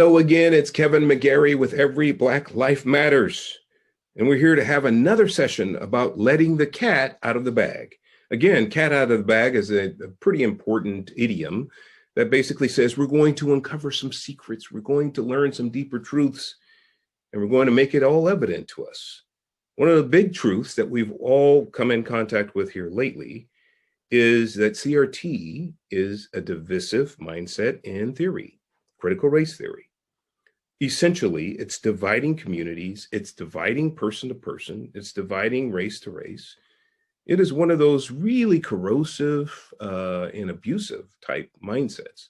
Hello again, it's Kevin McGarry with Every Black Life Matters. And we're here to have another session about letting the cat out of the bag. Again, cat out of the bag is a pretty important idiom that basically says we're going to uncover some secrets, we're going to learn some deeper truths, and we're going to make it all evident to us. One of the big truths that we've all come in contact with here lately is that CRT is a divisive mindset and theory. Critical race theory. Essentially, it's dividing communities, it's dividing person to person, it's dividing race to race. It is one of those really corrosive and abusive type mindsets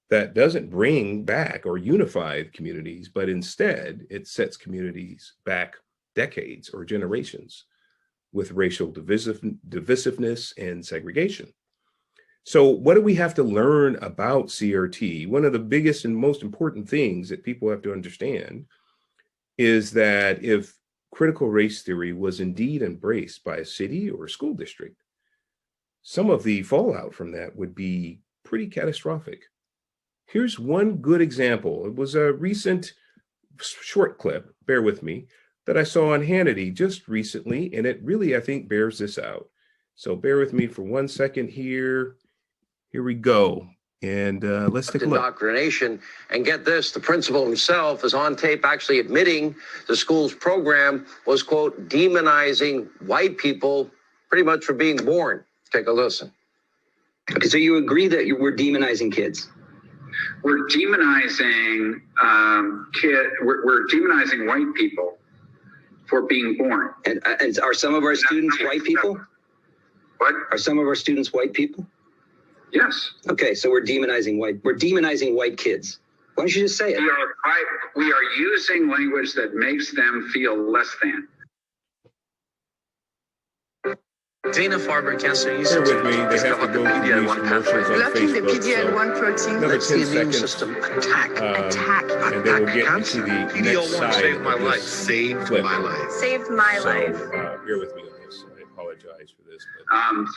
that doesn't bring back or unify communities, but instead it sets communities back decades or generations with racial divisiveness and segregation. So what do we have to learn about CRT? One of the biggest and most important things that people have to understand is that if critical race theory was indeed embraced by a city or a school district, some of the fallout from that would be pretty catastrophic. Here's one good example. It was a recent short clip, bear with me, that I saw on Hannity just recently, and it really, I think, bears this out. So bear with me for 1 second here. Here we go. And let's take a look. Indoctrination. And get this, the principal himself is on tape actually admitting the school's program was, quote, demonizing white people pretty much for being born. Take a listen. Okay, so you agree that we're demonizing kids? We're demonizing we're demonizing white people for being born. And are some of our students white people? What? Are some of our students white people? Yes. Okay, so we're demonizing white kids. Why don't you just say it? We are using language that makes them feel less than. Dana-Farber cancer Bear with me, they have to go through these commercials on blocking the Facebook, PD-L1 protein another lets the 10 immune seconds, system attack. and then we'll get into the next PD-L1 side saved my of life. this Saved clip. my life. Saved my So life. bear with me on this. I apologize for this.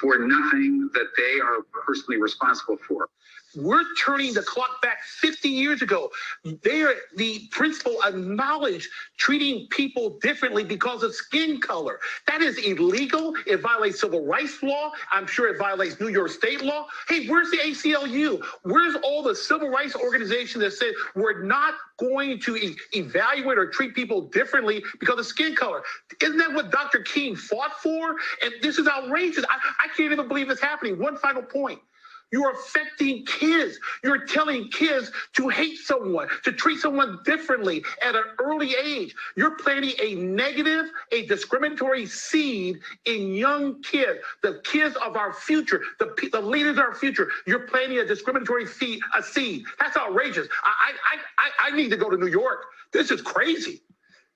For nothing that they are personally responsible for. We're turning the clock back 50 years ago. The principal acknowledged treating people differently because of skin color. That is illegal. It violates civil rights law. I'm sure it violates New York state law. Hey, where's the ACLU? Where's all the civil rights organizations that said we're not going to evaluate or treat people differently because of skin color? Isn't that what Dr. King fought for? And this is outrageous. I can't even believe it's happening. One final point. You're affecting kids. You're telling kids to hate someone, to treat someone differently at an early age. You're planting a negative, a discriminatory seed in young kids, the kids of our future, the leaders of our future. You're planting a discriminatory seed. That's outrageous. I need to go to New York. This is crazy.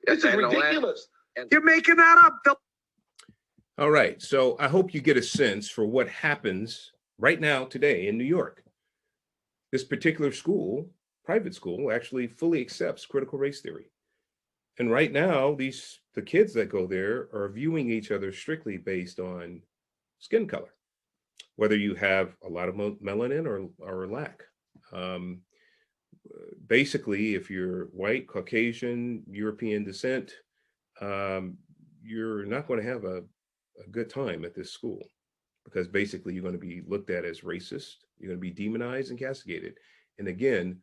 This is ridiculous. You're making that up. All right, so I hope you get a sense for what happens right now, today in New York. This particular school, private school, actually fully accepts critical race theory. And right now, the kids that go there are viewing each other strictly based on skin color, whether you have a lot of melanin or lack. Basically, if you're white, Caucasian, European descent, you're not going to have a good time at this school, because basically you're going to be looked at as racist, you're going to be demonized and castigated. And again,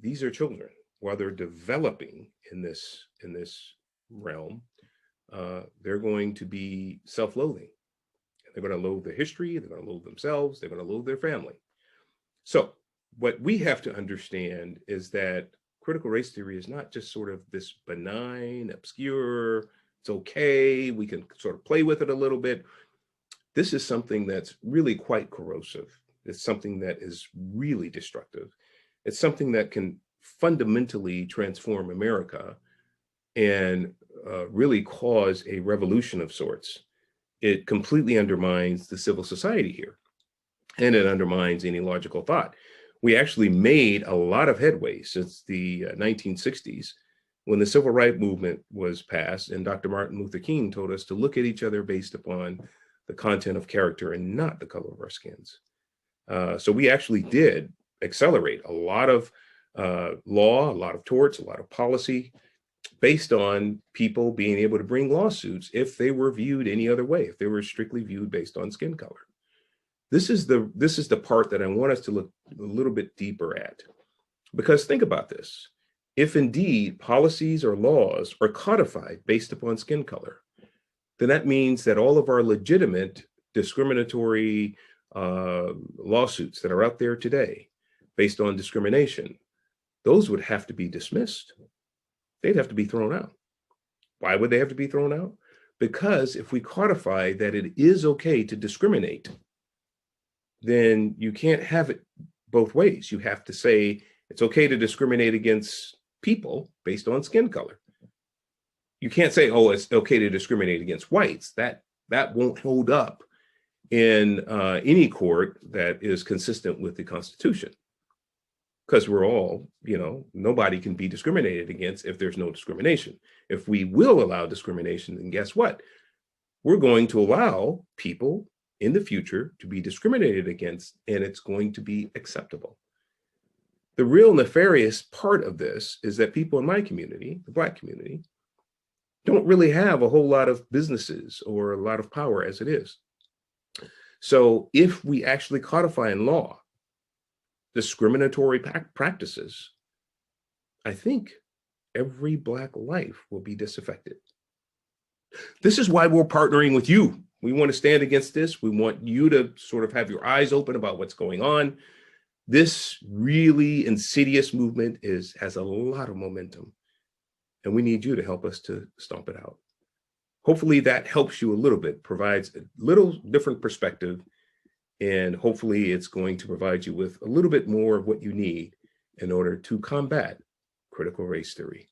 these are children. While they're developing in this realm, they're going to be self-loathing. They're going to loathe the history, they're going to loathe themselves, they're going to loathe their family. So what we have to understand is that critical race theory is not just sort of this benign, obscure, it's okay, we can sort of play with it a little bit. This is something that's really quite corrosive. It's something that is really destructive. It's something that can fundamentally transform America and really cause a revolution of sorts. It completely undermines the civil society here, and it undermines any logical thought. We actually made a lot of headway since the 1960s, when the civil rights movement was passed, and Dr. Martin Luther King told us to look at each other based upon the content of character and not the color of our skins. So we actually did accelerate a lot of law, a lot of torts, a lot of policy based on people being able to bring lawsuits if they were viewed any other way, if they were strictly viewed based on skin color. This is the part that I want us to look a little bit deeper at. Because think about this. If indeed policies or laws are codified based upon skin color, then that means that all of our legitimate discriminatory lawsuits that are out there today based on discrimination, those would have to be dismissed. They'd have to be thrown out. Why would they have to be thrown out? Because if we codify that it is okay to discriminate, then you can't have it both ways. You have to say it's okay to discriminate against people based on skin color. You can't say, oh, it's okay to discriminate against whites. That won't hold up in any court that is consistent with the Constitution. Because we're all, nobody can be discriminated against if there's no discrimination. If we will allow discrimination, then guess what? We're going to allow people in the future to be discriminated against, and it's going to be acceptable. The real nefarious part of this is that people in my community, the Black community, don't really have a whole lot of businesses or a lot of power as it is. So if we actually codify in law discriminatory practices, I think every Black life will be disaffected. This is why we're partnering with you. We want to stand against this. We want you to sort of have your eyes open about what's going on. This really insidious movement has a lot of momentum, and we need you to help us to stomp it out. Hopefully that helps you a little bit, provides a little different perspective, and hopefully it's going to provide you with a little bit more of what you need in order to combat critical race theory.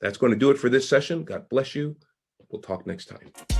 That's going to do it for this session. God bless you. We'll talk next time.